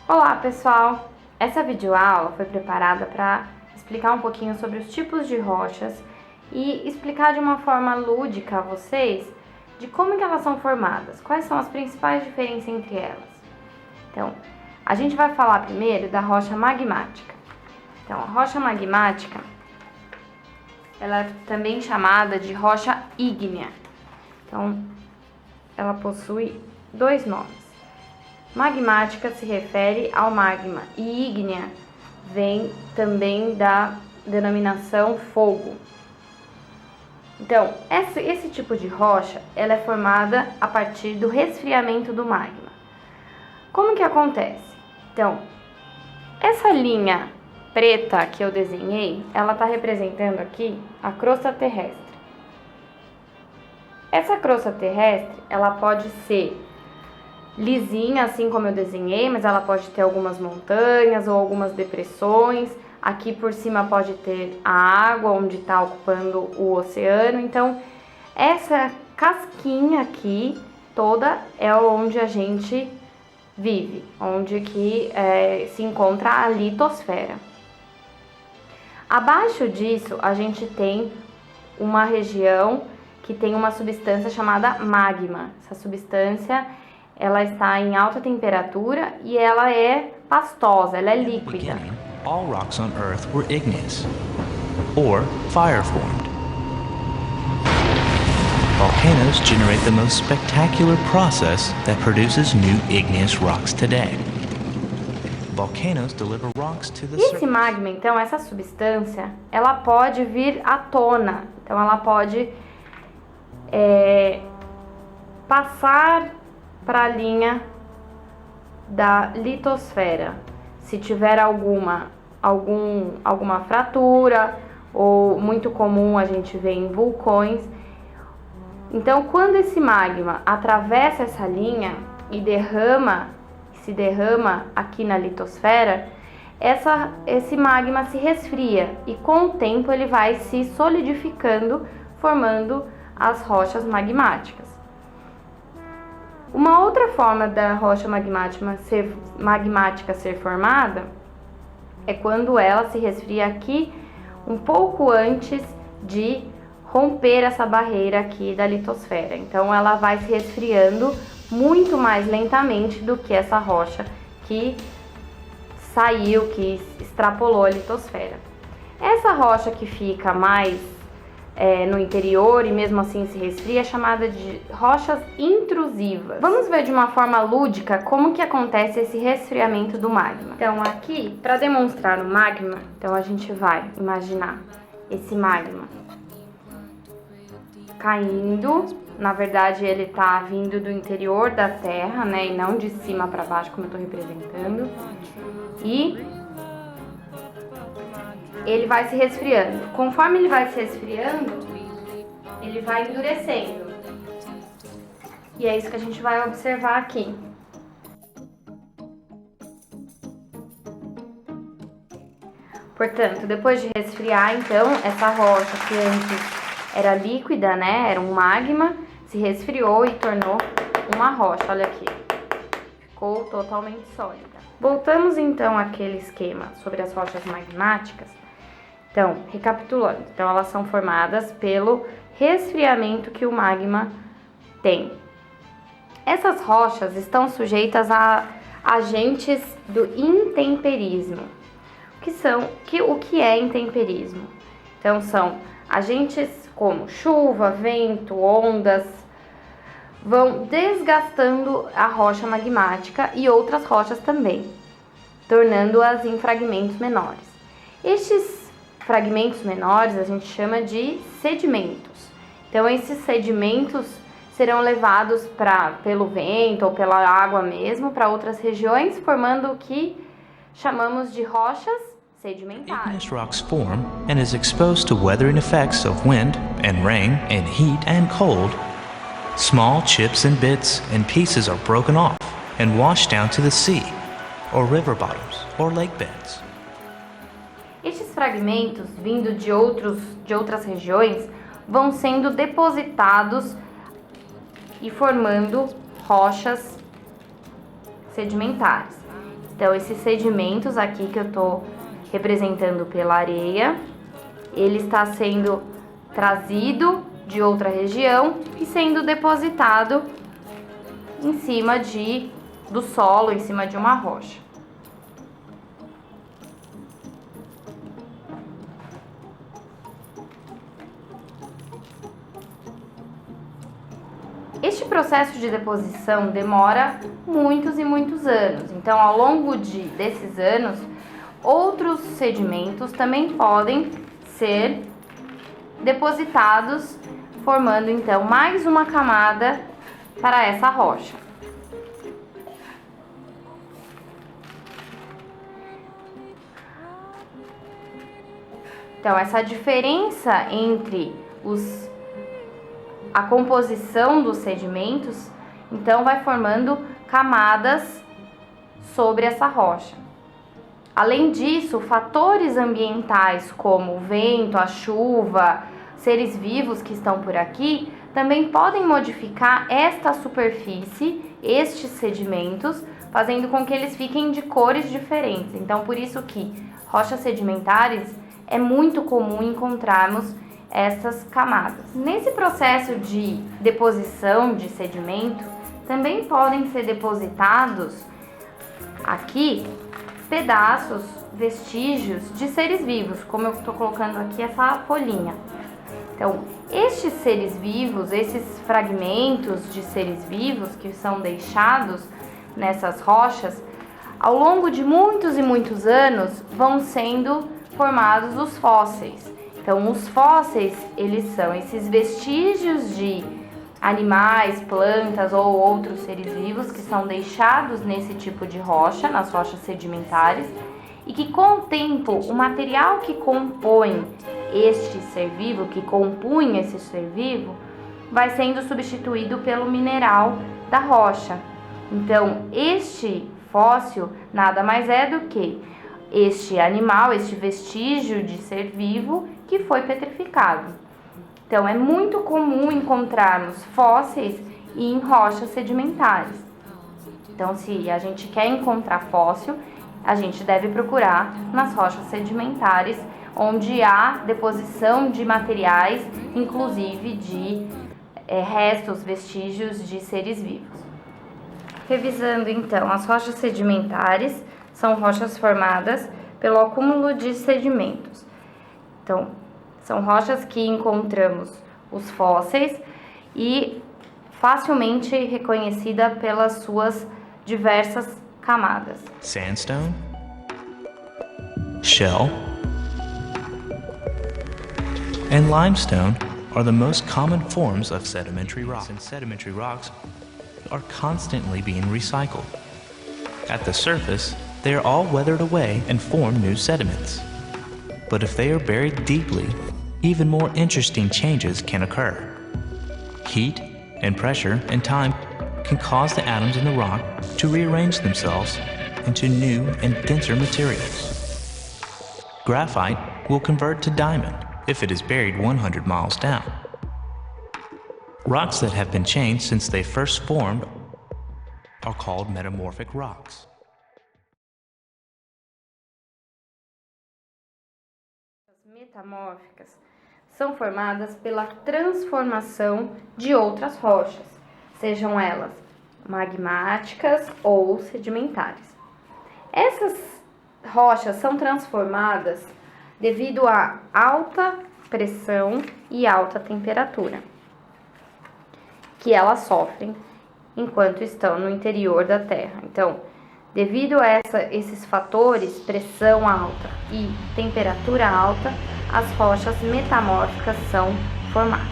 Olá pessoal! Essa videoaula foi preparada para explicar um pouquinho sobre os tipos de rochas e explicar de uma forma lúdica a vocês de como que elas são formadas, quais são as principais diferenças entre elas. Então, a gente vai falar primeiro da rocha magmática. Então, a rocha magmática, ela é também chamada de rocha ígnea. Então, ela possui dois nomes. Magmática se refere ao magma e ígnea vem também da denominação fogo. Então, esse tipo de rocha ela é formada a partir do resfriamento do magma. Como que acontece? Então, essa linha preta que eu desenhei, ela está representando aqui a crosta terrestre. Essa crosta terrestre, ela pode ser lisinha, assim como eu desenhei, mas ela pode ter algumas montanhas ou algumas depressões. Aqui por cima pode ter a água, onde está ocupando o oceano. Então, essa casquinha aqui toda é onde a gente vive, onde que se encontra a litosfera. Abaixo disso, a gente tem uma região que tem uma substância chamada magma. Essa substância ela está em alta temperatura e ela é pastosa, ela é líquida. All rocks on Earth were igneous, or fire-formed. Volcanoes generate the most spectacular process that produces new igneous rocks today. Volcanoes deliver rocks to the surface. Esse magma, então, essa substância, ela pode vir à tona. Então, ela pode passar para a linha da litosfera. Se tiver alguma fratura, ou muito comum a gente ver em vulcões. Então, quando esse magma atravessa essa linha e se derrama aqui na litosfera, esse magma se resfria e com o tempo ele vai se solidificando, formando as rochas magmáticas. Uma outra forma da rocha magmática ser formada é quando ela se resfria aqui um pouco antes de romper essa barreira aqui da litosfera. Então ela vai se resfriando muito mais lentamente do que essa rocha que extrapolou a litosfera. Essa rocha que fica mais no interior e mesmo assim se resfria é chamada de rochas intrusivas. Vamos ver de uma forma lúdica como que acontece esse resfriamento do magma. Então aqui, para demonstrar o magma, então a gente vai imaginar esse magma caindo. Na verdade ele está vindo do interior da Terra, né, e não de cima para baixo como eu estou representando. E ele vai se resfriando. Conforme ele vai se resfriando, ele vai endurecendo. E é isso que a gente vai observar aqui. Portanto, depois de resfriar, então, essa rocha que antes era líquida, né, era um magma, se resfriou e tornou uma rocha. Olha aqui, ficou totalmente sólida. Voltamos então àquele esquema sobre as rochas magmáticas. Então, recapitulando, então elas são formadas pelo resfriamento que o magma tem. Essas rochas estão sujeitas a agentes do intemperismo. O que é intemperismo? Então, são agentes como chuva, vento, ondas, vão desgastando a rocha magmática e outras rochas também, tornando-as em fragmentos menores. Estes fragmentos menores a gente chama de sedimentos. Então, esses sedimentos serão levados pelo vento ou pela água mesmo para outras regiões, formando o que chamamos de rochas sedimentares. Igneous rocks form and is exposed to weathering effects of wind and rain and heat and cold. Small chips and bits and pieces are broken off and washed down to the sea, or river bottoms, or lake beds. Estes fragmentos, vindo de outras regiões, vão sendo depositados e formando rochas sedimentares. Então, esses sedimentos aqui que eu tô representando pela areia, ele está sendo trazido de outra região e sendo depositado em cima do solo, em cima de uma rocha. Este processo de deposição demora muitos e muitos anos. Então, ao longo desses anos, outros sedimentos também podem ser depositados, formando então mais uma camada para essa rocha. Então, essa diferença entre a composição dos sedimentos, então vai formando camadas sobre essa rocha. Além disso, fatores ambientais como o vento, a chuva, seres vivos que estão por aqui, também podem modificar esta superfície, estes sedimentos, fazendo com que eles fiquem de cores diferentes. Então, por isso que rochas sedimentares é muito comum encontrarmos essas camadas. Nesse processo de deposição de sedimento, também podem ser depositados aqui pedaços, vestígios de seres vivos, como eu estou colocando aqui essa folhinha. Então, estes seres vivos, esses fragmentos de seres vivos que são deixados nessas rochas, ao longo de muitos e muitos anos, vão sendo formados os fósseis. Então, os fósseis, eles são esses vestígios de animais, plantas ou outros seres vivos que são deixados nesse tipo de rocha, nas rochas sedimentares, e que com o tempo, o material que compõe este ser vivo, que compunha esse ser vivo, vai sendo substituído pelo mineral da rocha. Então, este fóssil nada mais é do que este animal, este vestígio de ser vivo que foi petrificado. Então, é muito comum encontrarmos fósseis em rochas sedimentares. Então, se a gente quer encontrar fóssil, a gente deve procurar nas rochas sedimentares, onde há deposição de materiais, inclusive de restos, vestígios de seres vivos. Revisando então, as rochas sedimentares são rochas formadas pelo acúmulo de sedimentos. Então, são rochas que encontramos os fósseis e facilmente reconhecida pelas suas diversas camadas. Sandstone, shell, and limestone are the most common forms of sedimentary rocks, and sedimentary rocks are constantly being recycled. At the surface, they are all weathered away and form new sediments. But if they are buried deeply, even more interesting changes can occur. Heat and pressure and time can cause the atoms in the rock to rearrange themselves into new and denser materials. Graphite will convert to diamond if it is buried 100 miles down. Rocks that have been changed since they first formed are called metamorphic rocks. Metamórficas são formadas pela transformação de outras rochas, sejam elas magmáticas ou sedimentares. Essas rochas são transformadas devido a alta pressão e alta temperatura que elas sofrem enquanto estão no interior da Terra. Então, devido a esses fatores, pressão alta e temperatura alta, as rochas metamórficas são formadas.